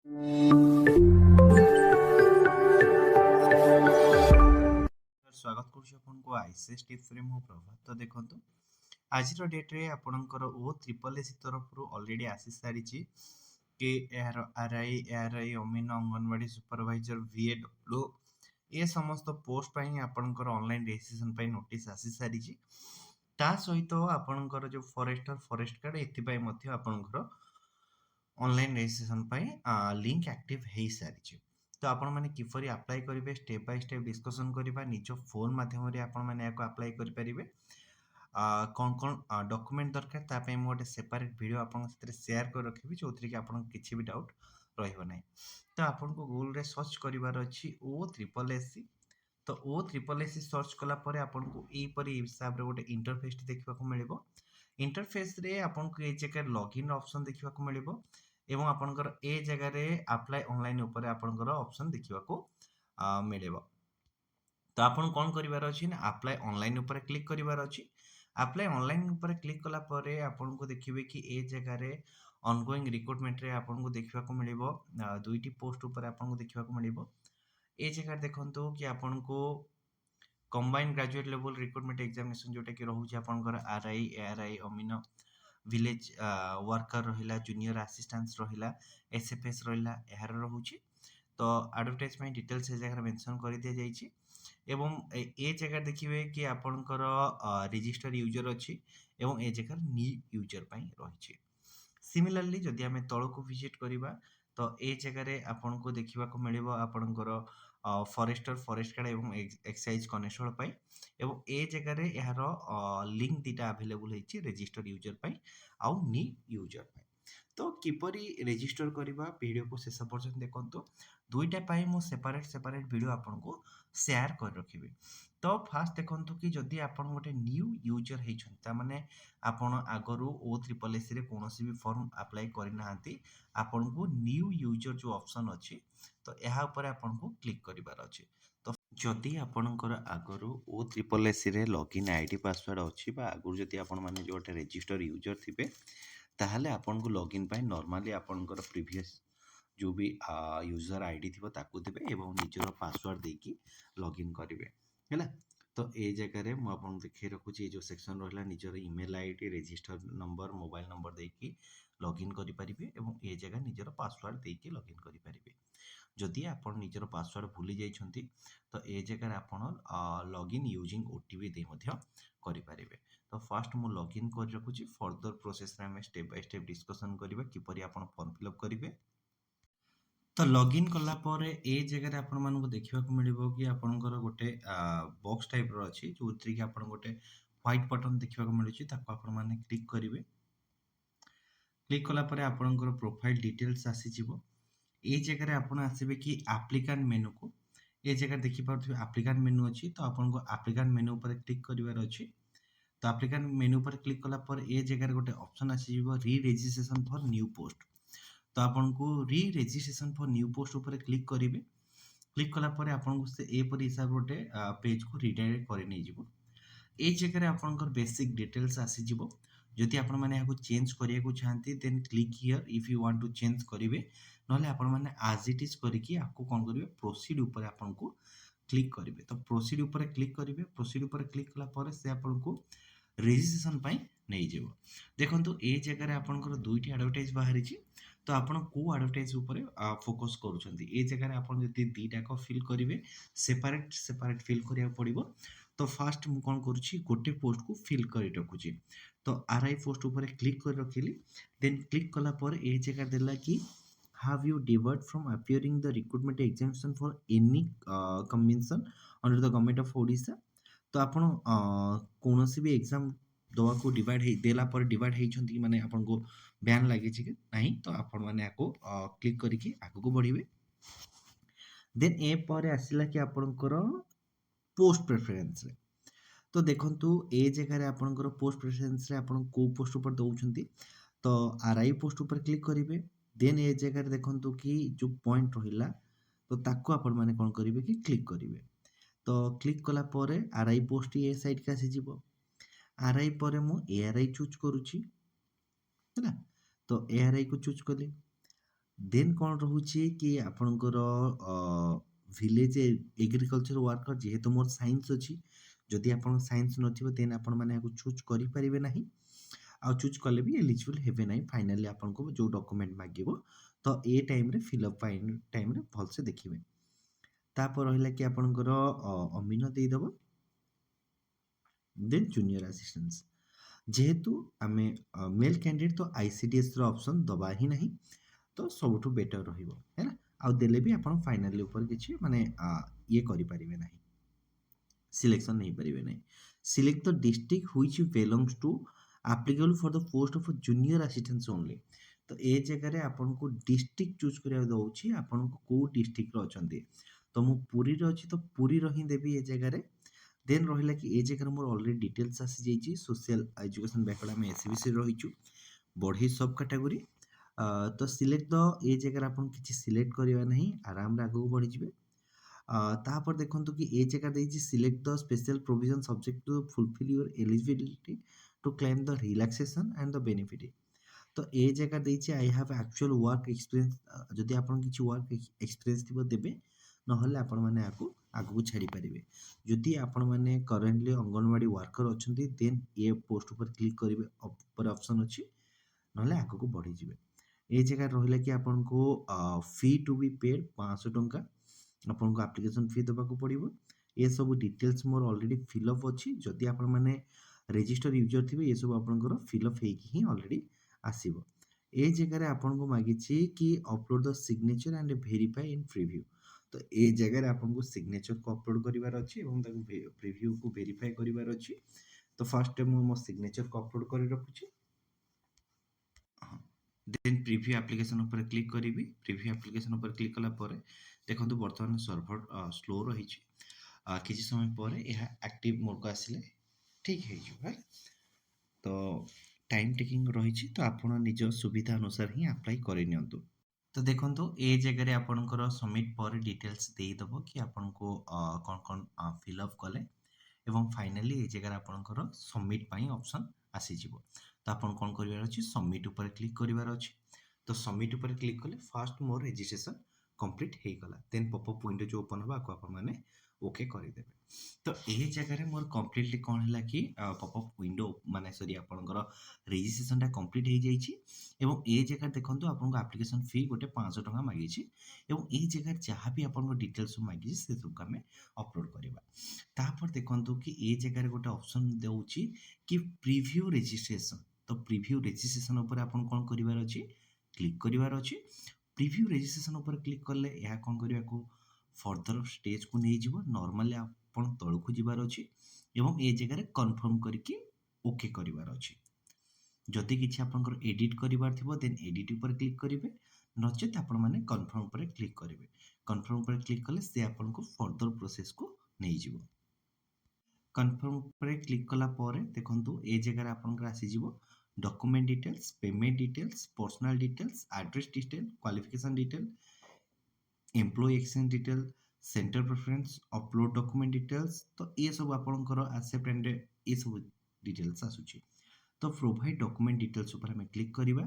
स्वागत करुछु आपनको ICS tips रे मो प्रभात। तो देखंतु आज डेट रे आपणकर ओ ट्रिपल एस तरफ ऑलरेडी आसी सारी कि आरआई अमीन अंगनवाड़ी सुपरवाइजर VAW ये समस्त पोस्ट पाई आपणकर ऑनलाइन रजिस्ट्रेशन पाई नोटिस आसी सारी ता सहित आपणकर जो फॉरेस्ट गार्ड एथि मध्य आपणकर ऑनलाइन रजिस्ट्रेशन पाई लिंक एक्टिव हो सारी। तो आपण मैंने किपरि अप्लाई करेंगे स्टेप बाय स्टेप डिस्कसन करबा निज फोन माध्यम आपण मैंने अप्लाई करेंगे कौन कौन डॉक्यूमेंट दरकार तापाई मैं गोटे सेपरेट वीडियो आपन शेयर कर रखी जो कि आपन किसी भी डाउट रहिबो नहीं। तो आपन को गूगल रे सर्च करिवार अछि ओ ट्रिपल एससी। तो ओ ट्रिपल एससी सर्च कला परे आपन को ई परि हिसाब रे गोटे इंटरफेस देखा को मिलिबो। इंटरफेस रे आपन को ए जगह लॉगिन ऑप्शन देखा को मिलिबो एवं आपनकर ए जगह रे अप्लाई ऑनलाइन ऊपर आपनकर ऑप्शन देखा को मिलिबो। तो आपन कौन करिवार अछि ना अप्लाई ऑनलाइन ऊपर क्लिक करिवार अछि। अप्लाई ऑनलाइन ऊपर क्लिक कला परे आपन को देखिबे कि ए जगह रे ऑनगोइंग रिक्रूटमेंट रे आपन को देखिबा को मिलिबो दुईटी पोस्ट ऊपर आपन को देखिबा को मिलिबो। ए जगह देखंतु कि आपन को combined graduate level recruitment examination जोटा कि रहउछि आपनकर आरआई एआरआई अमीन विलेज वर्कर रहिला जूनियर असिस्टेंट्स रहिला एसएफएस रहिला एहार रहउछि। तो एडवर्टाइजमेंट डिटेल्स ए जगह मेंशन कर दिया जाइछि एवं ए जगह देखिए कि आपनकर रजिस्टर यूजर अछि एवं ए जगह न्यू यूजर पई रहिछि। सिमिलरली जदि आमे तळको विजिट करिबा तो ए जगह रे आपन को देखिबा को मिलिबो आपनकर फॉरेस्ट गार्ड एवं एक्साइज कनेस्टेबल पई एवं ए जगह रे एहार लिंक दिटा अवेलेबल हेछि रजिस्टर यूजर पई आउ न्यू यूजर पई। तो किपरि रजिस्टर करबा वीडियो को शेष पर्यंत देखंतु दुईटा पाई मु सेपरेट वीडियो आपन को शेयर कर रखिबे। तो फास्ट देखंतु कि जदि आपन गोटे न्यू यूजर हेछन ता माने आपन आगरु ओ ट्रिपल एस रे कोनोसी भी फॉर्म अप्लाई करिनाहांती आपन को न्यू यूजर जो ऑप्शन अछि तो एहा ऊपर आपन को क्लिक करिवार अछि। तो जदि आपनकर आगरु ओ ट्रिपल एस रे लॉगिन आईडी पासवर्ड अछि बा आगरु जदि आपन माने जो गोटे रजिस्टर यूजर थिबे ताहले आपन को लॉगिन पाई नॉर्मली आपनकर प्रीवियस जो भी यूजर आईडी थिबो ताकू देबे एवं निजर पासवर्ड देकी लॉगिन करिवे हैला। तो ए जगह रे मु आपन देखै रखुची जो सेक्शन रहला निजर email ID register number mobile number देकी लॉगिन करि परिबे एवं ए जगह निजर पासवर्ड देकी लॉगिन करि परिबे। जदि आपन निजर पासवर्ड भूली जाइछंती तो ए जगह रे आपन लॉगिन यूजिंग ओटीपी दे मध्य करि परिबे। तो फर्स्ट मु लॉगिन कर रखुची फर्दर प्रोसेस रे हम स्टेप बाय स्टेप डिस्कशन करिबा किपरि आपन फॉर्म फिलअप करिवे। तो लॉगिन कला परे ए जगह रे आपण मानको देखिबा को मिलिबो कि आपनकर गोटे बॉक्स टाइप रो अछि जोथि कि आपण गोटे व्हाइट बटन देखिबा को मिलुछि ताको आपण माने क्लिक करिवे। क्लिक कला परे आपनकर प्रोफाइल डिटेल्स आसी जिवो। ए जगह रे आपण आसीबे कि एप्लिकेंट मेनू को ए जगह देखि पारथि एप्लिकेंट मेनू अछि तो आपण को एप्लिकेंट मेनू पर क्लिक करिवार अछि। तो एप्लिकेंट मेनू पर क्लिक कला पर ए जगह रे गोटे ऑप्शन आसी जिवो री रजिस्ट्रेशन फॉर न्यू पोस्ट। तो आपन को री रजिस्ट्रेशन फॉर न्यू पोस्ट ऊपर क्लिक करिवे। क्लिक कला परे आपन को से ए परि हिसाब गोटे पेज को रिडायरेक्ट करि नै जिवो। ए जगह रे आपनकर बेसिक डिटेल्स आसी जिवो। जदि आपण माने याको चेंज करिया को चाहंती then click here if you want to change करिवे नले आपण माने एज इट इज करिकि आपको कोन करिवे प्रोसीड ऊपर आपन को क्लिक करिवे। तो प्रोसीड ऊपर क्लिक करिवे। प्रोसीड ऊपर क्लिक कला परे से आपन को रजिस्ट्रेशन पई नै जिवो। देखंतु ए जगह रे आपनकर दुईटी एडवर्टाइज बाहरी छि तो आपण को एडवर्टाइज ऊपर फोकस करूछंती ए जगह रे आपण जति दीटा को फिल करिवे सेपरेट फिल करिया पड़िबो। तो फास्ट मु कोन करूछि गोटे पोस्ट को फिल करि रखुछि। तो आरआई पोस्ट ऊपर क्लिक कर रखिली देन क्लिक कला पर ए जगह देला कि have you debarred from appearing the recruitment examination for any convention under the government of Odisha। तो आपण कोनोसी भी एग्जाम दवा को डिवाइड हे देला पर डिवाइड हेइछंती माने आपन को बैन लागि छि कि नहीं तो आपण माने आको क्लिक करिकि आगु को बढ़िबे। देन ए पर आसिला कि आपनकर पोस्ट प्रेफरेंस रे तो देखंतु ए जगह रे आपनकर पोस्ट प्रेफरेंस रे आपण को पोस्ट ऊपर दउछंती तो आरआई पोस्ट ऊपर क्लिक करिवे। देन ए जगह रे देखंतु कि जो पॉइंट रहिला तो ताको आपण माने कोन करिवे कि क्लिक करिवे। तो क्लिक कला परे आरआई पोस्ट ए साइड के आसी जिवो। आरआई परे मु एआरआई चूज करूची हैला। तो एआरआई को चूज कली ଦେନ୍ କ'ଣ ରହୁଛି କି ଆପଣଙ୍କର ଭିଲେଜ୍ ଏଗ୍ରିକଲଚର୍ ୱାର୍କର, ଯେହେତୁ ମୋର ସାଇନ୍ସ ଅଛି, ଯଦି ଆପଣଙ୍କ ସାଇନ୍ସ ନଥିବ ଦେନ୍ ଆପଣମାନେ ଏହାକୁ ଚୁଜ୍ କରିପାରିବେ ନାହିଁ। ଆଉ ଚୁଜ୍ କଲେ ବି ଏଲିଜିବଲ୍ ହେବେ ନାହିଁ। ଫାଇନାଲି ଆପଣଙ୍କୁ ଯେଉଁ ଡକୁମେଣ୍ଟ ମାଗିବ ତ ଏ ଟାଇମ୍‌ରେ ଫିଲ୍ଅପ୍ ଟାଇମ୍‌ରେ ଭଲସେ ଦେଖିବେ। ତାପରେ ରହିଲା କି ଆପଣଙ୍କର ଅମିନ ଦେଇଦେବ, ଦେନ୍ ଜୁନିୟର ଆସିଷ୍ଟାନ୍ସ। ଯେହେତୁ ଆମେ ମେଲ୍ କ୍ୟାଣ୍ଡିଡେଟ୍ ତ ICDSର ଅପସନ୍ ଦେବା ହିଁ ନାହିଁ, ତ ସବୁଠୁ ବେଟର୍ ରହିବ ହେଲା। ଆଉ ଦେଲେ ବି ଆପଣ ଫାଇନାଲି ଉପରେ କିଛି ମାନେ ଇଏ କରିପାରିବେ ନାହିଁ, ସିଲେକ୍ସନ୍ ନେଇପାରିବେ ନାହିଁ। Select the district which belongs two applicable for the post of a junior assistant only। ତ ଏ ଜାଗାରେ ଆପଣଙ୍କୁ ଡିଷ୍ଟ୍ରିକ୍ଟ ଚୁଜ୍ କରିବାକୁ ଦେଉଛି, ଆପଣଙ୍କୁ କେଉଁ ଡିଷ୍ଟ୍ରିକ୍ଟର ଅଛନ୍ତି। ତ ମୁଁ ପୁରୀରେ ଅଛି ତ ପୁରୀର ହିଁ ଦେବି ଏ ଜାଗାରେ। ଦେନ୍ ରହିଲା କି ଏ ଜାଗାରେ ମୋର ଅଲରେଡ଼ି ଡିଟେଲ୍ସ ଆସିଯାଇଛି। ସୋସିଆଲ ଏଜୁକେସନ୍ ବ୍ୟାକଗ୍ରାଉଣ୍ଡ ଆମେ SBCରେ ରହିଛୁ, ବଢ଼େଇ ସବ୍ କାଟାଗୋରୀ। ତ ସିଲେକ୍ଟ ଦ, ଏ ଜାଗାରେ ଆପଣ କିଛି ସିଲେକ୍ଟ କରିବା ନାହିଁ, ଆରାମରେ ଆଗକୁ ବଢ଼ିଯିବେ। ତାପରେ ଦେଖନ୍ତୁ କି ଏ ଜାଗା ଦେଇଛି select the special provision subject to fulfil your eligibility to claim the relaxation and the benefit. ତ ଏ ଜାଗା ଦେଇଛି I have actual work experience. ଯଦି ଆପଣ କିଛି ୱାର୍କ ଏକ୍ସପିରିଏନ୍ସ ଥିବ ଦେବେ, ନହେଲେ ଆପଣମାନେ ଆଗକୁ ଛାଡ଼ିପାରିବେ। ଯଦି ଆପଣମାନେ କରେଣ୍ଟଲି ଅଙ୍ଗନବାଡ଼ି ୱାର୍କର ଅଛନ୍ତି ଦେନ୍ ଏ ପୋଷ୍ଟ ଉପରେ କ୍ଲିକ୍ କରିବେ, ଉପରେ ଅପସନ୍ ଅଛି, ନହେଲେ ଆଗକୁ ବଢ଼ିଯିବେ। ଏ ଜାଗାରେ ରହିଲା କି ଆପଣଙ୍କୁ ଫି ଟୁ ବି ପେଡ୍ 500 ଟଙ୍କା ଆପଣଙ୍କୁ ଆପ୍ଲିକେସନ୍ ଫି ଦେବାକୁ ପଡ଼ିବ। ଏସବୁ ଡିଟେଲ୍ସ ମୋର ଅଲରେଡ଼ି ଫିଲ୍ଅପ୍ ଅଛି। ଯଦି ଆପଣମାନେ ରେଜିଷ୍ଟର ୟୁଜର୍ ଥିବେ ଏସବୁ ଆପଣଙ୍କର ଫିଲ୍ଅପ୍ ହେଇକି ହିଁ ଅଲରେଡ଼ି ଆସିବ। ଏ ଜାଗାରେ ଆପଣଙ୍କୁ ମାଗିଛି କି upload the signature and verify in preview. ତ ଏ ଜାଗାରେ ଆପଣଙ୍କୁ ସିଗ୍ନେଚରକୁ ଅପଲୋଡ଼ କରିବାର ଅଛି ଏବଂ ତାକୁ ପ୍ରିଭ୍ୟୁକୁ ଭେରିଫାଏ କରିବାର ଅଛି। ତ ଫାର୍ଷ୍ଟ ମୁଁ ମୋ ସିଗ୍ନେଚରକୁ ଅପଲୋଡ଼ କରି ରଖୁଛି। ହଁ, ଦେନ୍ ପ୍ରିଭ୍ୟୁ ଆପ୍ଲିକେସନ୍ ଉପରେ କ୍ଲିକ୍ କରିବି। ପ୍ରିଭ୍ୟୁ ଆପ୍ଲିକେସନ୍ ଉପରେ କ୍ଲିକ୍ କଲା ପରେ ଦେଖନ୍ତୁ ବର୍ତ୍ତମାନ ସର୍ଭର ସ୍ଲୋ ରହିଛି। କିଛି ସମୟ ପରେ ଏହା ଆକ୍ଟିଭ୍ ମୋଡ଼କୁ ଆସିଲେ ଠିକ୍ ହେଇଯିବ ହେଲା। ତ ଟାଇମ୍ ଟେକିଂ ରହିଛି, ତ ଆପଣ ନିଜ ସୁବିଧା ଅନୁସାରେ ହିଁ ଆପ୍ଲାଏ କରିନିଅନ୍ତୁ। ତ ଦେଖନ୍ତୁ ଏ ଜାଗାରେ ଆପଣଙ୍କର ସବମିଟ୍ ପରେ ଡିଟେଲ୍ସ ଦେଇଦେବ କି ଆପଣଙ୍କୁ କ'ଣ କ'ଣ ଫିଲ୍ଅପ୍ କଲେ, ଏବଂ ଫାଇନାଲି ଏ ଜାଗାରେ ଆପଣଙ୍କର ସବମିଟ୍ ପାଇଁ ଅପସନ୍ ଆସିଯିବ। ତ ଆପଣ କ'ଣ କରିବାର ଅଛି, ସବମିଟ୍ ଉପରେ କ୍ଲିକ୍ କରିବାର ଅଛି। ତ ସବମିଟ୍ ଉପରେ କ୍ଲିକ୍ କଲେ ଫାର୍ଷ୍ଟ ମୋର ରେଜିଷ୍ଟ୍ରେସନ୍ କମ୍ପ୍ଲିଟ୍ ହେଇଗଲା। ଦେନ୍ ପପଅପ୍ ୱିଣ୍ଡୋ ଯେଉଁ ଓପନ୍ ହେବ ଆକୁ ଆପଣମାନେ ଓକେ କରିଦେବେ। ତ ଏ ଜାଗାରେ ମୋର କମ୍ପ୍ଲିଟଲି କ'ଣ ହେଲା କି ପପଅପ୍ ୱିଣ୍ଡୋ ମାନେ ସରି ଆପଣଙ୍କର ରେଜିଷ୍ଟ୍ରେସନଟା କମ୍ପ୍ଲିଟ୍ ହେଇଯାଇଛି। ଏବଂ ଏ ଜାଗାରେ ଦେଖନ୍ତୁ ଆପଣଙ୍କୁ ଆପ୍ଲିକେସନ୍ ଫି ଗୋଟେ 500 ଟଙ୍କା ମାଗିଛି, ଏବଂ ଏଇ ଜାଗାରେ ଯାହା ବି ଆପଣଙ୍କ ଡିଟେଲ୍ସ ସବୁ ମାଗିଛି ସେସବୁକୁ ଆମେ ଅପଲୋଡ଼ କରିବା। ତାପରେ ଦେଖନ୍ତୁ କି ଏ ଜାଗାରେ ଗୋଟେ ଅପସନ୍ ଦେଉଛି କି ପ୍ରିଭ୍ୟୁ ରେଜିଷ୍ଟ୍ରେସନ୍। ତ ପ୍ରିଭ୍ୟୁ ରେଜିଷ୍ଟ୍ରେସନ୍ ଉପରେ ଆପଣ କ'ଣ କରିବାର ଅଛି, କ୍ଲିକ୍ କରିବାର ଅଛି। ପ୍ରିଭ୍ୟୁ ରେଜିଷ୍ଟ୍ରେସନ୍ ଉପରେ କ୍ଲିକ୍ କଲେ ଏହା କ'ଣ କରିବାକୁ ଫର୍ଦର ଷ୍ଟେଜ୍କୁ ନେଇଯିବ। ନର୍ମାଲି ଆପଣ ତଳକୁ ଯିବାର ଅଛି ଏବଂ ଏ ଜାଗାରେ କନଫର୍ମ କରିକି ଓକେ କରିବାର ଅଛି। ଯଦି କିଛି ଆପଣଙ୍କର ଏଡ଼ିଟ୍ କରିବାର ଥିବ ଦେନ୍ ଏଡ଼ିଟ୍ ଉପରେ କ୍ଲିକ୍ କରିବେ, ନଚେତ୍ ଆପଣମାନେ କନଫର୍ମ ଉପରେ କ୍ଲିକ୍ କରିବେ। କନଫର୍ମ ଉପରେ କ୍ଲିକ୍ କଲେ ସେ ଆପଣଙ୍କୁ ଫର୍ଦର ପ୍ରୋସେସ୍କୁ ନେଇଯିବ। କନଫର୍ମ ଉପରେ କ୍ଲିକ୍ କଲା ପରେ ଦେଖନ୍ତୁ ଏ ଜାଗାରେ ଆପଣଙ୍କର ଆସିଯିବ document details, payment details, personal details, address detail, qualification detail, employee exchange detail, centre preference, upload document details. ତ ଏସବୁ ଆପଣଙ୍କର ଆକ୍ସେପ୍ଟ ଆଣ୍ଡ ଏସବୁ ଡିଟେଲ୍ସ ଆସୁଛି। ତ ପ୍ରୋଭାଇଡ଼ ଡକୁମେଣ୍ଟ ଡିଟେଲ୍ସ ଉପରେ ଆମେ କ୍ଲିକ୍ କରିବା।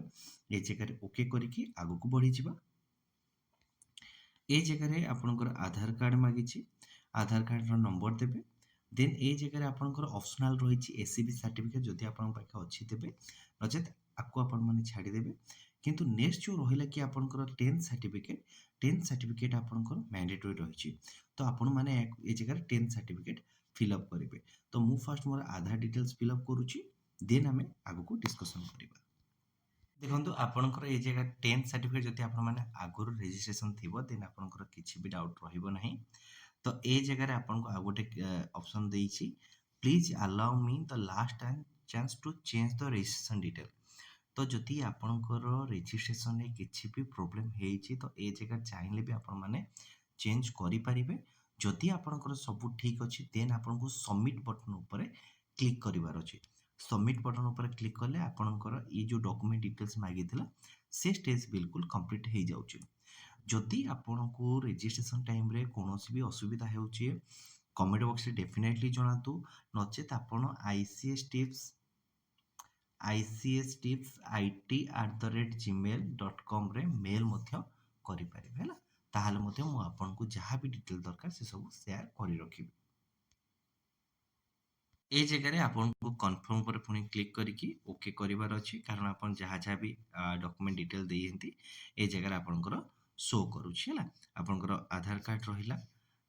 ଏ ଜାଗାରେ ଓକେ କରିକି ଆଗକୁ ବଢ଼ିଯିବା। ଏ ଜାଗାରେ ଆପଣଙ୍କର ଆଧାର କାର୍ଡ଼ ମାଗିଛି, ଆଧାର କାର୍ଡ଼ର ନମ୍ବର ଦେବେ। ଦେନ୍ ଏ ଜାଗାରେ ଆପଣଙ୍କର ଅପସନାଲ୍ ରହିଛି SCB ସାର୍ଟିଫିକେଟ୍, ଯଦି ଆପଣଙ୍କ ପାଖେ ଅଛି ଦେବେ, ନଚେତ୍ ଆକୁ ଆପଣମାନେ ଛାଡ଼ିଦେବେ। କିନ୍ତୁ ନେକ୍ସଟ ଯେଉଁ ରହିଲା କି ଆପଣଙ୍କର 10th ସାର୍ଟିଫିକେଟ୍, 10th ସାର୍ଟିଫିକେଟ୍ ଆପଣଙ୍କର ମ୍ୟାଣ୍ଡେଟୋରି ରହିଛି। ତ ଆପଣମାନେ ଏ ଜାଗାରେ 10th ସାର୍ଟିଫିକେଟ୍ ଫିଲ୍ଅପ୍ କରିବେ। ତ ମୁଁ ଫାର୍ଷ୍ଟ ମୋର ଆଧାର ଡିଟେଲ୍ସ ଫିଲ୍ଅପ୍ କରୁଛି, ଦେନ୍ ଆମେ ଆଗକୁ ଡିସ୍କସନ୍ କରିବା। ଦେଖନ୍ତୁ ଆପଣଙ୍କର ଏ ଜାଗାରେ 10th ସାର୍ଟିଫିକେଟ୍ ଯଦି ଆପଣମାନେ ଆଗରୁ ରେଜିଷ୍ଟ୍ରେସନ୍ ଥିବ ଦେନ୍ ଆପଣଙ୍କର କିଛି ବି ଡାଉଟ୍ ରହିବ ନାହିଁ। ତ ଏ ଜାଗାରେ ଆପଣଙ୍କୁ ଆଉ ଗୋଟେ ଅପସନ୍ ଦେଇଛି, ପ୍ଲିଜ୍ ଆଲାଉ ମି the last chance two change the registration detail. ତ ଯଦି ଆପଣଙ୍କର ରେଜିଷ୍ଟ୍ରେସନରେ କିଛି ବି ପ୍ରୋବ୍ଲେମ୍ ହେଇଛି ତ ଏ ଜାଗାରେ ଚାହିଁଲେ ବି ଆପଣମାନେ ଚେଞ୍ଜ କରିପାରିବେ। ଯଦି ଆପଣଙ୍କର ସବୁ ଠିକ୍ ଅଛି ଦେନ୍ ଆପଣଙ୍କୁ ସବମିଟ୍ ବଟନ୍ ଉପରେ କ୍ଲିକ୍ କରିବାର ଅଛି। ସବମିଟ୍ ବଟନ୍ ଉପରେ କ୍ଲିକ୍ କଲେ ଆପଣଙ୍କର ଏଇ ଯେଉଁ ଡକୁମେଣ୍ଟ ଡିଟେଲ୍ସ ମାଗିଥିଲା ସେ ଷ୍ଟେଜ୍ ବିଲକୁଲ କମ୍ପ୍ଲିଟ୍ ହେଇଯାଉଛି। ଯଦି ଆପଣଙ୍କୁ ରେଜିଷ୍ଟ୍ରେସନ୍ ଟାଇମ୍ରେ କୌଣସି ବି ଅସୁବିଧା ହେଉଛି କମେଣ୍ଟ ବକ୍ସରେ ଡେଫିନେଟଲି ଜଣାନ୍ତୁ, ନଚେତ୍ ଆପଣ ICS ଟିପ୍ସ icstips@gmail.com ରେ ମେଲ୍ ମଧ୍ୟ କରିପାରିବେ ହେଲା। ତାହେଲେ ମଧ୍ୟ ମୁଁ ଆପଣଙ୍କୁ ଯାହା ବି ଡିଟେଲ୍ ଦରକାର ସେ ସବୁ ସେୟାର କରି ରଖିବି। ଏଇ ଜାଗାରେ ଆପଣଙ୍କୁ କନଫର୍ମ ଉପରେ ପୁଣି କ୍ଲିକ୍ କରିକି ଓକେ କରିବାର ଅଛି, କାରଣ ଆପଣ ଯାହା ଯାହା ବି ଡକୁମେଣ୍ଟ ଡିଟେଲ୍ ଦେଇଛନ୍ତି ଏଇ ଜାଗାରେ ଆପଣଙ୍କର ଶୋ କରୁଛି ହେଲା। ଆପଣଙ୍କର ଆଧାର କାର୍ଡ଼ ରହିଲା,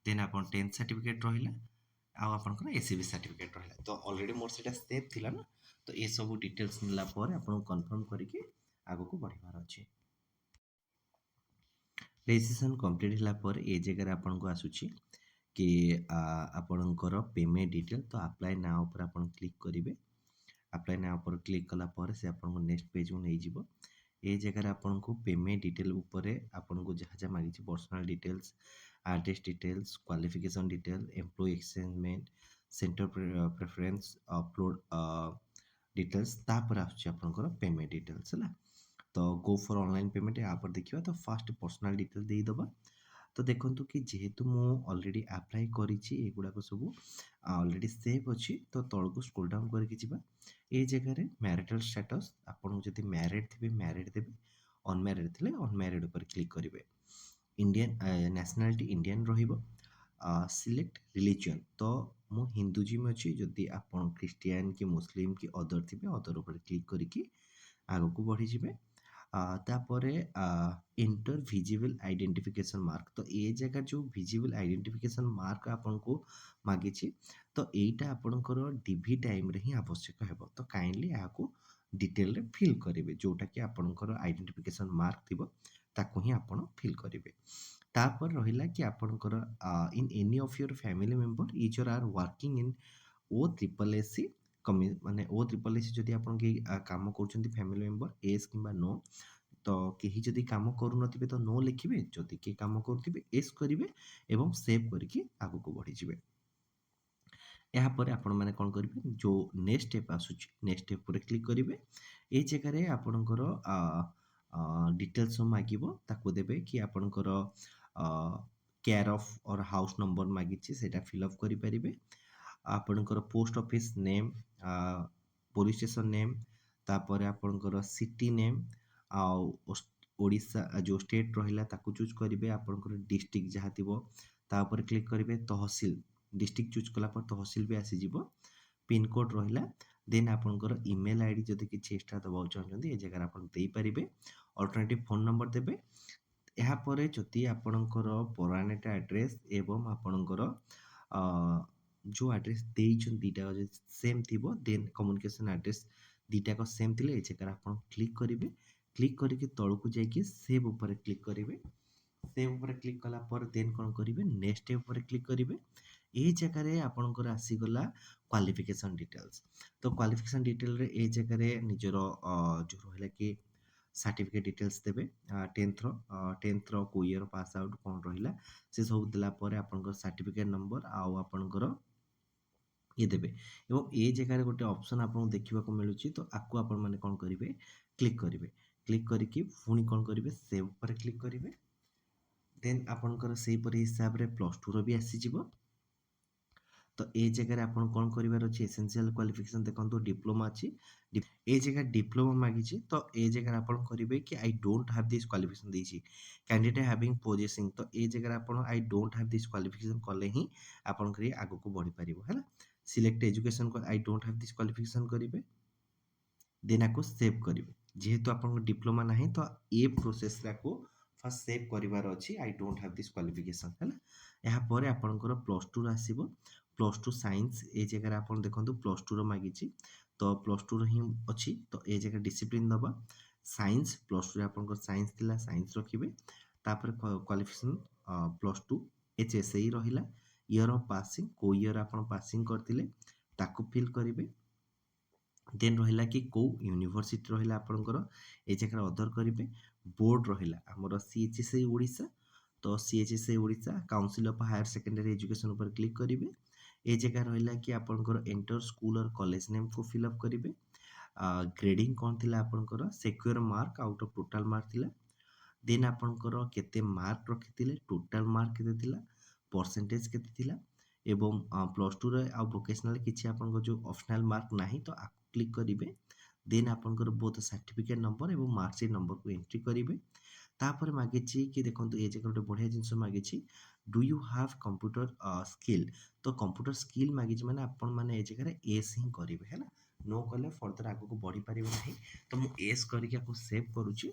ଦେନ୍ ଆପଣ 10th ସାର୍ଟିଫିକେଟ୍ ରହିଲା, ଆଉ ଆପଣଙ୍କର ଏସିବି ସାର୍ଟିଫିକେଟ୍ ରହିଲା। ତ ଅଲରେଡ଼ି ମୋର ସେଇଟା ସେଭ୍ ଥିଲା ନା, ତ ଏସବୁ ଡିଟେଲ୍ସ ନେଲା ପରେ ଆପଣଙ୍କୁ କନଫର୍ମ କରିକି ଆଗକୁ ବଢ଼ିବାର ଅଛି। ରେଜିଷ୍ଟ୍ରେସନ୍ କମ୍ପ୍ଲିଟ୍ ହେଲା ପରେ ଏ ଜାଗାରେ ଆପଣଙ୍କୁ ଆସୁଛି କି ଆପଣଙ୍କର ପେମେଣ୍ଟ ଡିଟେଲ୍। ତ ଆପ୍ଲାଏ ନାଓ ଉପରେ ଆପଣ କ୍ଲିକ୍ କରିବେ। ଆପ୍ଲାଏ ନାଓ ଉପରେ କ୍ଲିକ୍ କଲା ପରେ ସେ ଆପଣଙ୍କୁ ନେକ୍ସଟ ପେଜକୁ ନେଇଯିବ। ଏ ଜାଗାରେ ଆପଣଙ୍କୁ ପେମେଣ୍ଟ ଡିଟେଲ୍ ଉପରେ ଆପଣଙ୍କୁ ଯାହା ଯାହା ମାଗିଛି, personal details, address details, qualification detail, employee ଏକ୍ସଚେଞ୍ଜମେଣ୍ଟ, ସେଣ୍ଟର ପ୍ରେଫରେନ୍ସ, ଅପଲୋଡ଼ ଡିଟେଲ୍ସ, ତାପରେ ଆସୁଛି ଆପଣଙ୍କର ପେମେଣ୍ଟ ଡିଟେଲ୍ସ ହେଲା। ତ ଗୋ ଫର୍ ଅନଲାଇନ୍ ପେମେଣ୍ଟ ୟା ପରେ ଦେଖିବା। ତ ଫାଷ୍ଟ ପର୍ସନାଲ ଡିଟେଲ୍ ଦେଇଦେବା। ତ ଦେଖନ୍ତୁ କି ଯେହେତୁ ମୁଁ ଅଲରେଡ଼ି ଆପ୍ଲାଏ କରିଛି, ଏଗୁଡ଼ାକ ସବୁ ଅଲରେଡ଼ି ସେଭ୍ ଅଛି। ତ ତଳକୁ ସ୍କ୍ରୋଲ୍ ଡାଉନ୍ କରିକି ଯିବା। ଏଇ ଜାଗାରେ ମ୍ୟାରିଟାଲ୍ ଷ୍ଟାଟସ୍, ଆପଣଙ୍କୁ ଯଦି ମ୍ୟାରିଡ଼୍ ଥିବେ ମ୍ୟାରିଡ଼୍ ଦେବେ, ଅନମ୍ୟାରିଡ଼୍ ଥିଲେ ଅନମ୍ୟାରିଡ଼୍ ଉପରେ କ୍ଲିକ୍ କରିବେ। ଇଣ୍ଡିଆନ୍ ନ୍ୟାସନାଲିଟି ଇଣ୍ଡିଆନ୍ ରହିବ। ସିଲେକ୍ଟ ରିଲିଜିଅନ୍, ତ ମୁଁ ହିନ୍ଦୁଜିମ୍ ଅଛି, ଯଦି ଆପଣ ଖ୍ରୀଷ୍ଟିଆନ କି ମୁସଲିମ୍ କି ଅଦର ଥିବେ ଅଦର ଉପରେ କ୍ଲିକ୍ କରିକି ଆଗକୁ ବଢ଼ିଯିବେ। ତାପରେ ଏଣ୍ଟର ଭିଜିବଲ୍ ଆଇଡେଣ୍ଟିଫିକେସନ୍ ମାର୍କ, ତ ଏ ଜାଗାରେ ଯେଉଁ ଭିଜିବଲ୍ ଆଇଡେଣ୍ଟିଫିକେସନ୍ ମାର୍କ ଆପଣଙ୍କୁ ମାଗିଛି, ତ ଏଇଟା ଆପଣଙ୍କର ଡିଭି ଟାଇମ୍ରେ ହିଁ ଆବଶ୍ୟକ ହେବ। ତ କାଇଣ୍ଡଲି ଏହାକୁ ଡିଟେଲରେ ଫିଲ୍ କରିବେ, ଯେଉଁଟାକି ଆପଣଙ୍କର ଆଇଡେଣ୍ଟିଫିକେସନ୍ ମାର୍କ ଥିବ ତାକୁ ହିଁ ଆପଣ ଫିଲ୍ କରିବେ। ତାପରେ ରହିଲା କି ଆପଣଙ୍କର in any of your family member each or R working in OSSC ମାନେ OSSC ଯଦି ଆପଣ କେହି କାମ କରୁଛନ୍ତି ଫ୍ୟାମିଲି ମେମ୍ବର, ଏସ୍ କିମ୍ବା ନୋ, ତ କେହି ଯଦି କାମ କରୁନଥିବେ ତ ନୋ ଲେଖିବେ, ଯଦି କେହି କାମ କରୁଥିବେ ଏସ୍ କରିବେ ଏବଂ ସେଭ୍ କରିକି ଆଗକୁ ବଢ଼ିଯିବେ। ଏହାପରେ ଆପଣମାନେ କ'ଣ କରିବେ, ଯେଉଁ ନେକ୍ସଟ ଷ୍ଟେପ୍ ଆସୁଛି ନେକ୍ସଟ ଷ୍ଟେପ୍ ଉପରେ କ୍ଲିକ୍ କରିବେ। ଏଇ ଜାଗାରେ ଆପଣଙ୍କର ଡିଟେଲ୍ସ ସବୁ ମାଗିବ, ତାକୁ ଦେବେ କି ଆପଣଙ୍କର care of or house number ମାଗିଛି, ସେଇଟା ଫିଲ୍ଅପ୍ କରିପାରିବେ। ଆପଣଙ୍କର post office name, police station name, ତାପରେ ଆପଣଙ୍କର ସିଟି ନେମ୍, ଆଉ ଓଡ଼ିଶା ଯେଉଁ ଷ୍ଟେଟ୍ ରହିଲା ତାକୁ ଚୁଜ୍ କରିବେ। ଆପଣଙ୍କର ଡିଷ୍ଟ୍ରିକ୍ଟ ଯାହା ଥିବ ତା ଉପରେ କ୍ଲିକ୍ କରିବେ। ତହସିଲ, ଡିଷ୍ଟ୍ରିକ୍ଟ ଚୁଜ୍ କଲା ପରେ ତହସିଲ ବି ଆସିଯିବ। ପିନକୋଡ଼୍ ରହିଲା, ଦେନ୍ ଆପଣଙ୍କର ଇମେଲ୍ ଆଇ ଡ଼ି ଯଦି କିଛି ଏକ୍ସଟ୍ରା ଦେବାକୁ ଚାହୁଁଛନ୍ତି ଏ ଜାଗାରେ ଆପଣ ଦେଇପାରିବେ। ଅଲ୍ଟରନେଟିଭ୍ ଫୋନ୍ ନମ୍ବର ଦେବେ। ଏହାପରେ ଯଦି ଆପଣଙ୍କର ପରମାନେଣ୍ଟ ଆଡ୍ରେସ୍ ଏବଂ ଆପଣଙ୍କର ଯେଉଁ ଆଡ୍ରେସ୍ ଦେଇଛନ୍ତି ଦୁଇଟାକ ଯଦି ସେମ୍ ଥିବ, ଦେନ୍ କମ୍ୟୁନିକେସନ୍ ଆଡ୍ରେସ୍ ଦୁଇଟାକ ସେମ୍ ଥିଲେ ଏ ଜାଗାରେ ଆପଣ କ୍ଲିକ୍ କରିବେ। କ୍ଲିକ୍ କରିକି ତଳକୁ ଯାଇକି ସେଭ୍ ଉପରେ କ୍ଲିକ୍ କରିବେ। ସେଭ୍ ଉପରେ କ୍ଲିକ୍ କଲା ପରେ ଦେନ୍ କ'ଣ କରିବେ, ନେକ୍ସଟ ଷ୍ଟେପ୍ ଉପରେ କ୍ଲିକ୍ କରିବେ। ଏଇ ଜାଗାରେ ଆପଣଙ୍କର ଆସିଗଲା କ୍ୱାଲିଫିକେସନ୍ ଡିଟେଲ୍ସ। ତ କ୍ୱାଲିଫିକେସନ୍ ଡିଟେଲରେ ଏଇ ଜାଗାରେ ନିଜର ଯେଉଁ ରହିଲା କି ସାର୍ଟିଫିକେଟ୍ ଡିଟେଲ୍ସ ଦେବେ। ଟେନ୍ଥର କେଉଁ ଇୟର୍ ପାସ୍ ଆଉଟ୍ କ'ଣ ରହିଲା ସେ ସବୁ ଦେଲା ପରେ ଆପଣଙ୍କର ସାର୍ଟିଫିକେଟ୍ ନମ୍ବର ଆଉ ଆପଣଙ୍କର ଇଏ ଦେବେ। ଏବଂ ଏ ଜାଗାରେ ଗୋଟେ ଅପସନ୍ ଆପଣଙ୍କୁ ଦେଖିବାକୁ ମିଳୁଛି, ତ ଆକୁ ଆପଣମାନେ କ'ଣ କରିବେ, କ୍ଲିକ୍ କରିବେ। କ୍ଲିକ୍ କରିକି ପୁଣି କ'ଣ କରିବେ, ସେଭ୍ ଉପରେ କ୍ଲିକ୍ କରିବେ। ଦେନ୍ ଆପଣଙ୍କର ସେହିପରି ହିସାବରେ +2ର ବି ଆସିଯିବ। ତ ଏ ଜାଗାରେ ଆପଣ କ'ଣ କରିବାର ଅଛି, ଏସେନ୍ସିଆଲ୍ କ୍ୱାଲିଫିକେସନ୍ ଦେଖନ୍ତୁ ଡିପ୍ଲୋମା ଅଛି, ଏ ଜାଗାରେ ଡିପ୍ଲୋମା ମାଗିଛି। ତ ଏ ଜାଗାରେ ଆପଣ କରିବେ କି I don't have this qualification ଦେଇଛି, କ୍ୟାଣ୍ଡିଡେଟ୍ ହାଭିଂ ପୋଜେସିଂ, ତ ଏ ଜାଗାରେ ଆପଣ I don't have this qualification କଲେ ହିଁ ଆପଣଙ୍କର ଇଏ ଆଗକୁ ବଢ଼ିପାରିବ ହେଲା। Select education, I don't have this qualification କରିବେ, ଦେନ୍ ଆକୁ ସେଭ୍ କରିବେ। ଯେହେତୁ ଆପଣଙ୍କ ଡିପ୍ଲୋମା ନାହିଁ ତ ଏ ପ୍ରୋସେସ୍ରେ ଆକୁ ଫାର୍ଷ୍ଟ ସେଭ୍ କରିବାର ଅଛି, I don't have this qualification ହେଲା। ଏହାପରେ ଆପଣଙ୍କର +2ର ଆସିବ। +2 ସାଇନ୍ସ, ଏ ଜାଗାରେ ଆପଣ ଦେଖନ୍ତୁ +2ର ମାଗିଛି, ତ +2ର ହିଁ ଅଛି। ତ ଏ ଜାଗାରେ ଡିସିପ୍ଲିନ୍ ଦେବା। ସାଇନ୍ସ, +2ରେ ଆପଣଙ୍କର ସାଇନ୍ସ ଥିଲା ସାଇନ୍ସ ରଖିବେ। ତାପରେ କ୍ୱାଲିଫିକେସନ୍ +2 HSI ରହିଲା। ଇୟର୍ ଅଫ୍ ପାସିଂ, କେଉଁ ଇୟର୍ ଆପଣ ପାସିଂ କରିଥିଲେ ତାକୁ ଫିଲ୍ କରିବେ। ଦେନ୍ ରହିଲା କି କେଉଁ ୟୁନିଭର୍ସିଟି ରହିଲା ଆପଣଙ୍କର, ଏ ଜାଗାରେ ଅଦର କରିବେ। ବୋର୍ଡ଼ ରହିଲା ଆମର CHSI ଓଡ଼ିଶା, ତ CHSI Odisha council of higher secondary education ଉପରେ କ୍ଲିକ୍ କରିବେ। ଏ ଜାଗା ରହିଲା କି ଆପଣଙ୍କର ଏଣ୍ଟର ସ୍କୁଲ ଅର୍ କଲେଜ ନେମ୍କୁ ଫିଲ୍ଅପ୍ କରିବେ। ଗ୍ରେଡ଼ିଂ କ'ଣ ଥିଲା ଆପଣଙ୍କର, secure mark out of total mark ଥିଲା। ଦେନ୍ ଆପଣଙ୍କର କେତେ ମାର୍କ ରଖିଥିଲେ, ଟୋଟାଲ୍ ମାର୍କ କେତେ ଥିଲା, ପରସେଣ୍ଟେଜ୍ କେତେ ଥିଲା, ଏବଂ +2ରେ ଆଉ ଭୋକେସନାଲ୍ କିଛି ଆପଣଙ୍କ ଯେଉଁ ଅପସନାଲ୍ ମାର୍କ ନାହିଁ ତ ଆକୁ କ୍ଲିକ୍ କରିବେ। देन आपनकर बोथ सर्टिफिकेट नंबर एवं मार्कशीट नंबर को एंट्री करेंगे। तापर मागिछि कि देखंतु ए जगह गोटे बढ़िया जिनिस मागिछि, do you have computer skill. तो कंप्यूटर स्किल मागिछि माने आपण माने ए जगह एस ही करेंगे है ना। नो कले फर्दर आगु को बढ़ी पारिबे नहीं। तो मु एस करके आपको सेव करूछि।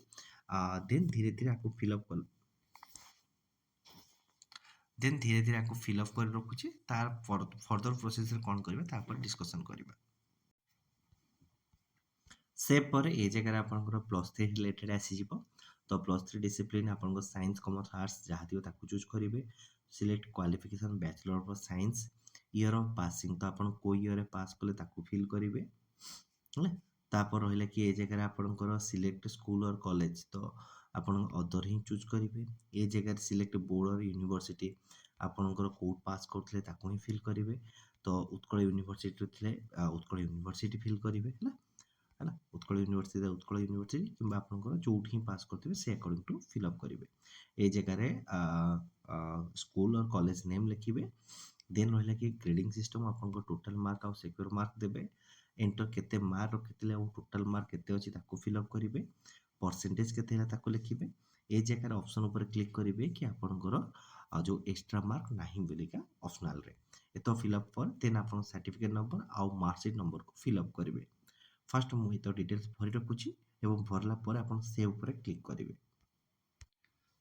देन धीरे धीरे आपको फिलअप कर देन धीरे धीरे आपको फिलअप कर रखुछि। तार फर्दर प्रोसेस रे कोन करबे तापर डिस्कशन करबा। सेव पर ए जगह आपनकर +3 रिलेटेड आसीजिवो। तो +3 डिसिप्लिन आपनको साइंस कॉमर्स आर्ट्स जहाँ थी ताकू चूज करेंगे। Select qualification bachelor of science, year of passing तो आपन को ईयर पास कले ताकू फिल करेंगे है। तापर रहिला कि ए जगह आपनकर सिलेक्ट स्कूल और कॉलेज तो आपन अदर ही चूज करेंगे। ए जगह सिलेक्ट बोर्ड और यूनिवर्सिटी आपनकर कोड पास करथिले ताकू ही फिल करेंगे। तो उत्कल यूनिवर्सिटी थिले उत्कल यूनिवर्सिटी फिल करेंगे है ना। उत्कल यूनिवर्सिटी किंबा आपनकर जोठी ही पास करथिबे से अकॉर्डिंग टू फिल अप करेंगे। ए जगह रे स्कूल और कॉलेज नेम लिखिबे। देन रहिला कि ग्रेडिंग सिस्टम आपनकर टोटल मार्क और सिक्योर मार्क देबे। एंटर केते मार्क रखिथिले और टोटल मार्क केते अछि ताकू फिल अप करेंगे। परसेंटेज केते है ताकू लिखिबे। ए जगह ऑप्शन ऊपर क्लिक करेंगे कि आपनकर जो एक्स्ट्रा मार्क नाही बोलिका ऑप्शनल रे एतो फिल अप पर देन आपन सर्टिफिकेट नंबर और मार्कशीट नंबर को फिल अप करेंगे। फास्ट मुझे तो डिटेल्स भरी रखुची एवं भरला पर आपण सेव पर क्लिक करेंगे।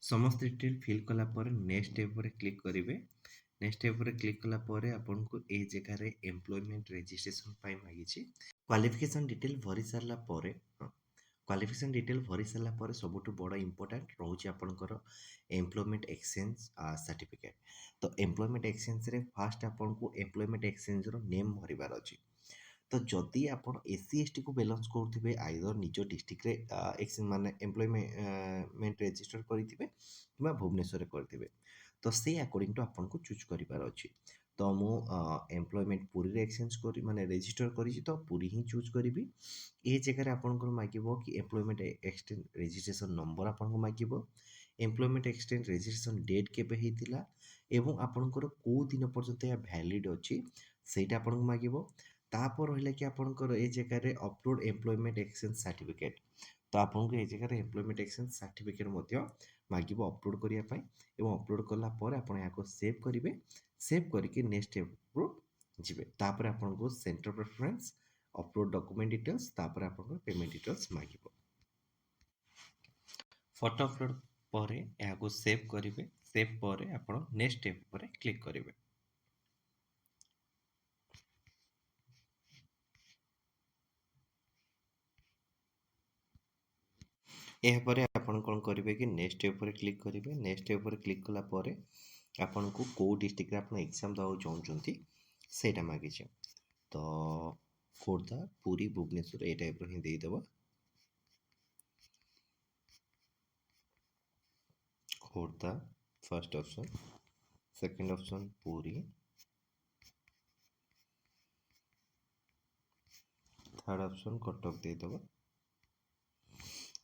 समस्त डिटेल फिल कला पर नेक्स्ट स्टेप पर क्लिक करेंगे। नेक्स्ट स्टेप पर क्लिक कला पर आपन को ए जगह रे एम्प्लॉयमेंट रजिस्ट्रेशन पाई मागिची। क्वालिफिकेशन डिटेल भरी सारला पर क्वालिफिकेशन डिटेल भरी सारला पर सबुठ बड़ इंपोर्टेंट रोचे आपनकर एम्प्लॉयमेंट एक्सचेंज सर्टिफिकेट। तो एम्प्लॉयमेंट एक्सचेंज रे फास्ट आपन को एम्प्लॉयमेंट एक्सचेंज रो नेम भरिबार अछि। तो जदि आपण एससी एसटी को बैलेंस करुथिबे आइदर निज डिस्ट्रिक्ट रे एक्सन माने एम्प्लॉयमेंट रजिस्टर करिथिबे किबा भुवनेश्वर रे करथिबे तो से अकॉर्डिंग टू आपन को चूज करिबार अछि। तो मु एम्प्लॉयमेंट पूरी रे एक्सचेंज करी माने रजिस्टर करिछि तो पूरी ही चूज करिबि। ए जगह रे आपन को मागिबो कि एम्प्लॉयमेंट एक्सचेंज रजिस्ट्रेशन नंबर आपन को मागिबो। एम्प्लॉयमेंट एक्सचेंज रजिस्ट्रेशन डेट केबे हेतिला एवं आपनकर को दिन पर्यंत या वैलिड अछि सेटा आपन को मागिबो। तापर रहिला कि आपनकर ए जगह रे अपलोड एम्प्लॉयमेंट एक्सचेंज सर्टिफिकेट। तो आपनको ए जगह रे एम्प्लॉयमेंट एक्सचेंज सर्टिफिकेट मध्य मागिबो अपलोड करिया पई एवं अपलोड कला पर आपण याको सेव करिवे। सेव करके नेक्स्ट स्टेप को जिवे। तापर आपनको centre preference upload document details तापर आपनको पेमेंट डिटेल्स मागिबो। फोटो अपलोड पर याको सेव करिवे। सेव पर आपण नेक्स्ट स्टेप पर क्लिक करिवे। एहापर आपण कौन करेंगे कि नेक्स्ट स्टेप पर क्लिक करेंगे। नेक्स्ट स्टेप पर क्लिक कला पर आपन को कौ डिस्ट्रिक्ट रे आपण एग्जाम दवा चाहूँगी सेटा मागिछे। तो खोर्धा पुरी भुवनेश्वर ए टाइप रो ही देदेव। Khordha first option, second option Puri, third option Cuttack देदेव।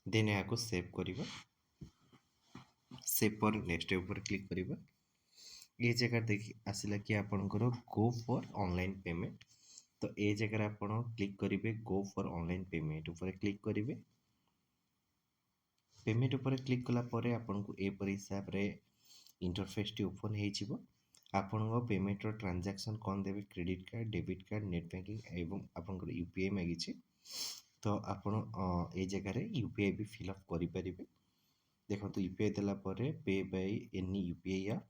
देन यहाँ को सेव करिबा। सेव पर नेक्स्ट स्टेप पर क्लिक करिबा। ये जगह देखि आसिला कि आपनकर गो फॉर ऑनलाइन पेमेंट। तो ए जगह आपण क्लिक करेंगे गो फॉर ऑनलाइन पेमेंट ऊपर क्लिक करेंगे। पेमेंट ऊपर क्लिक कला परे आपनको एपर हिसाब रे इंटरफेस टी ओपन हे जिवो। आपनको पेमेंट रो ट्रांजैक्शन कोन देबे credit card, debit card, net banking एवं आपनकर यूपीआई मागिछि। तो आपण ए जगह रे यूपीआई भी फिल अप करि परिबे। देखो यूपीआई देला परे पे बाय एनी यूपीआई या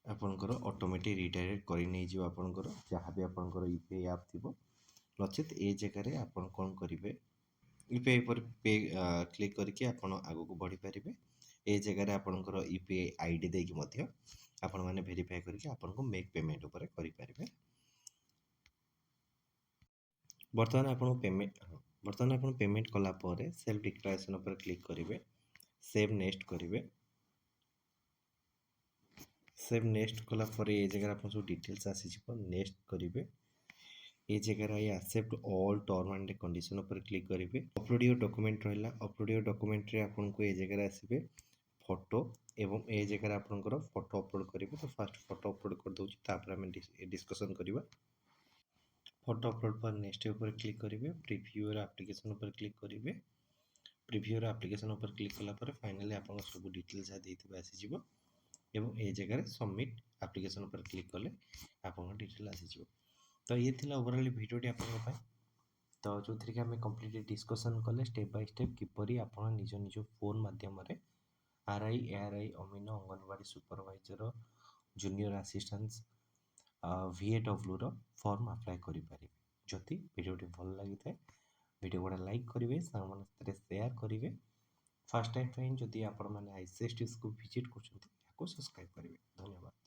आपनकर ऑटोमेटिक रिडायरेक्ट करि नै जिवो। आपनकर जहाँ भी आपनकर यूपीआई ऐप थिबो नचेत ए जगह रे आपण कोन करिवे यूपीआई पर पे क्लिक करके आपण आगो को बढ़ी पारिबे। ए जगह रे आपनकर यूपीआई आईडी देकी मध्य आपण माने वेरीफाई करके आपण को मेक पेमेंट ऊपर करि पारिबे। बर्तमान आपण पेमेंट कला परे सेल्फ डिक्लेरेशन ऊपर क्लिक करिवे। सेव नेक्स्ट करिवे। सेव नेक्स्ट कला परे ए जगह आपण सब डिटेल्स आसी जिवो नेक्स्ट करिवे। ए जगह I accept all term and condition ऊपर क्लिक करेंगे। अपलोड योर डॉक्यूमेंट रहा। अपलोड योर डॉक्यूमेंट रे आपन को ए जगह आसीबे फोटो एवं ए जगह आपनकर फोटो अपलोड करेंगे। तो फास्ट फोटो अपलोड कर दउची तापर हम डिस्कशन करबा। ଫଟୋ ଅପଲୋଡ଼ ପରେ ନେକ୍ସଟ ଉପରେ କ୍ଲିକ୍ କରିବେ, ପ୍ରିଭ୍ୟୁର ଆପ୍ଲିକେସନ୍ ଉପରେ କ୍ଲିକ୍ କରିବେ। ପ୍ରିଭ୍ୟୁର ଆପ୍ଲିକେସନ୍ ଉପରେ କ୍ଲିକ୍ କଲା ପରେ ଫାଇନାଲି ଆପଣଙ୍କ ସବୁ ଡିଟେଲ୍ସ ଯାହା ଦେଇଥିବେ ଆସିଯିବ ଏବଂ ଏ ଜାଗାରେ ସବମିଟ୍ ଆପ୍ଲିକେସନ୍ ଉପରେ କ୍ଲିକ୍ କଲେ ଆପଣଙ୍କ ଡିଟେଲ୍ ଆସିଯିବ। ତ ଇଏ ଥିଲା ଓଭରାଲି ଭିଡ଼ିଓଟି ଆପଣଙ୍କ ପାଇଁ। ତ ଯେଉଁଥିରେ କି ଆମେ କମ୍ପ୍ଲିଟଲି ଡିସ୍କସନ୍ କଲେ ଷ୍ଟେପ୍ ବାଇ ଷ୍ଟେପ୍ କିପରି ଆପଣ ନିଜ ଫୋନ୍ ମାଧ୍ୟମରେ RI, ARI, ଅମିନ, ଅଙ୍ଗନବାଡ଼ି ସୁପରଭାଇଜର, ଜୁନିୟର ଆସିଷ୍ଟାନ୍ସ, VAWର ଫର୍ମ ଆପ୍ଲାଏ କରିପାରିବେ। ଯଦି ଭିଡ଼ିଓଟି ଭଲ ଲାଗିଥାଏ ଭିଡ଼ିଓ ଗୁଡ଼ା ଲାଇକ୍ କରିବେ, ସାଙ୍ଗମାନଙ୍କ ସାଥିରେ ସେୟାର କରିବେ। ଫାର୍ଷ୍ଟ ଟାଇମ୍ ପାଇଁ ଯଦି ଆପଣମାନେ ICSTକୁ ଭିଜିଟ୍ କରୁଛନ୍ତି ଏହାକୁ ସବସ୍କ୍ରାଇବ୍ କରିବେ। ଧନ୍ୟବାଦ।